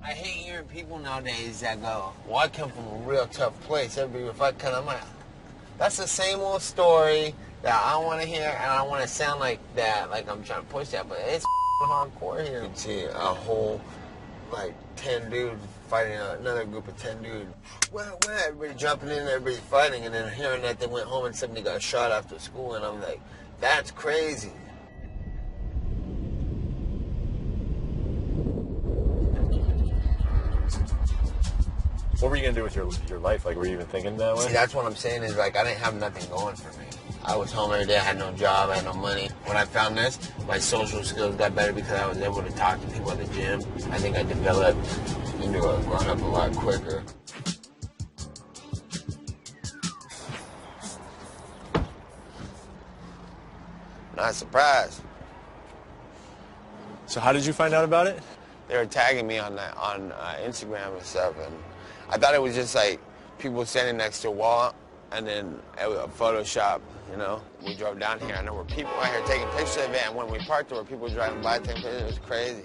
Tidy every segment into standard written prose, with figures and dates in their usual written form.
I hate hearing people nowadays that go, well, I come from a real tough place. Everybody, if I come, I'm like, that's the same old story that I don't want to hear, and I don't want to sound like that, like I'm trying to push that, but it's hardcore here. You see a whole, like, 10 dudes fighting another group of 10 dudes. Well, everybody jumping in, everybody fighting, and then hearing that they went home and somebody got shot after school, and I'm like, that's crazy. What were you going to do with your life? Like, were you even thinking that way? See, that's what I'm saying is, like, I didn't have nothing going for me. I was home every day. I had no job. I had no money. When I found this, my social skills got better because I was able to talk to people at the gym. I think I developed into a grown-up a lot quicker. Not surprised. So how did you find out about it? They were tagging me on Instagram and stuff, and I thought it was just like people standing next to a wall, and then a Photoshop, you know. We drove down here, and there were people out here taking pictures of it, and when we parked, there were people driving by taking pictures. It was crazy.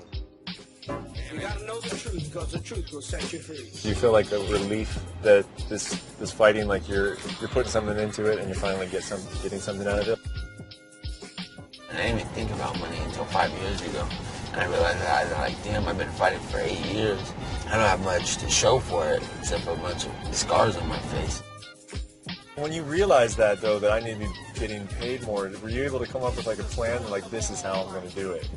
You gotta know the truth, because the truth will set you free. Do you feel like the relief that this fighting, like you're putting something into it, and you're finally getting something out of it? I didn't even think about money until 5 years ago. And I realized that I was like, damn, I've been fighting for 8 years. I don't have much to show for it, except for a bunch of scars on my face. When you realized that, though, that I need to be getting paid more, were you able to come up with like a plan, like this is how I'm going to do it?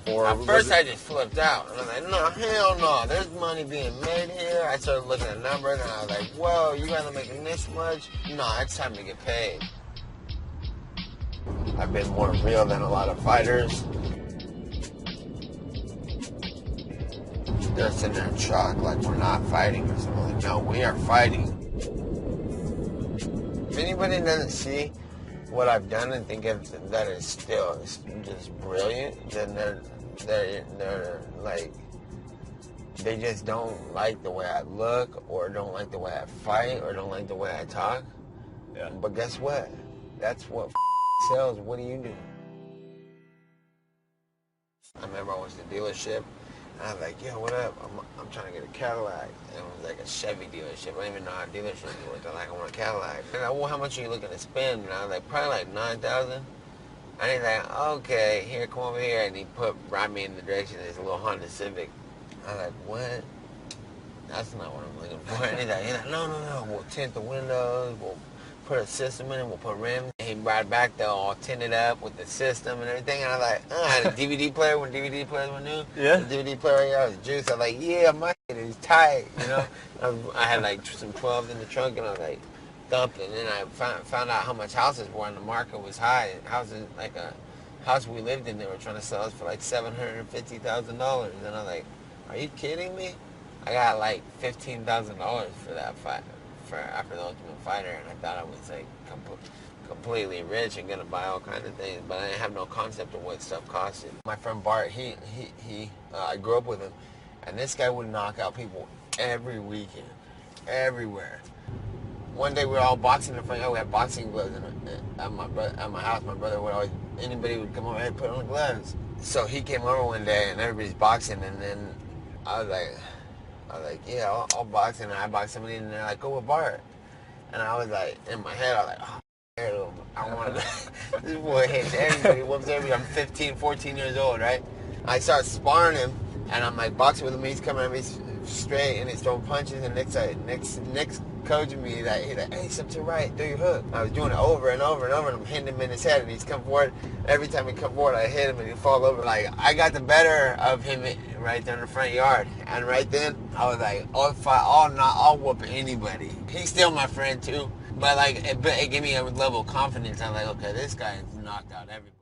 Or at first I just flipped out. And I was like, no, hell no, there's money being made here. I started looking at numbers, and I was like, whoa, you guys are making this much? No, it's time to get paid. I've been more real than a lot of fighters. They're sitting there in shock, like we're not fighting or something. Like, no, we are fighting. If anybody doesn't see what I've done and think that it's still just brilliant, then they're like, they just don't like the way I look, or don't like the way I fight, or don't like the way I talk. Yeah. But guess what? That's what sells. What do you do? I remember I was at the dealership, and I was like, yo, what up? I'm trying to get a Cadillac. And it was like a Chevy dealership. I didn't even know how dealerships worked. I was like, I want a Cadillac. And I, well, how much are you looking to spend? And I was like, probably like $9,000. And he's like, okay, here, come over here. And he brought me in the direction of this little Honda Civic. I was like, what? That's not what I'm looking for. And he's like, no, we'll tint the windows, we'll put a system in it, we'll put rims. He brought it back, though, all tinted up with the system and everything. And I was like, I had a DVD player when DVD players were new. Yeah. The DVD player right here, I was juiced. I was like, yeah, my shit is tight, you know. I had like some 12s in the trunk, and I was like, thumping. And then I found out how much houses were, and the market was high. Houses, like a house we lived in, they were trying to sell us for like $750,000. And I was like, are you kidding me? I got like $15,000 for that fight, after the Ultimate Fighter, and I thought I was like completely rich and gonna buy all kinds of things, but I didn't have no concept of what stuff costed. My friend Bart, I grew up with him, and this guy would knock out people every weekend, everywhere. One day we were all boxing in the front yard. We had boxing gloves at my house. My brother would always, anybody would come over and put on the gloves. So he came over one day, and everybody's boxing, and then I was like, yeah, I'll box, and I boxed somebody, and they're like, go with Bart. And I was like, in my head, I was like, oh, I want to, this boy hates everybody, whoops everybody. I'm 15, 14 years old, right? I start sparring him, and I'm like boxing with him, he's coming at me straight, and he's throwing punches, and Nick's coaching me, he's like, hey, step to the right, throw your hook. I was doing it over and over and over, and I'm hitting him in his head, and he's come forward. Every time he come forward, I hit him, and he'd fall over. Like, I got the better of him right there in the front yard, and right then, I was like, I'll whoop anybody. He's still my friend, too, but like, it gave me a level of confidence. I'm like, okay, this guy has knocked out everybody.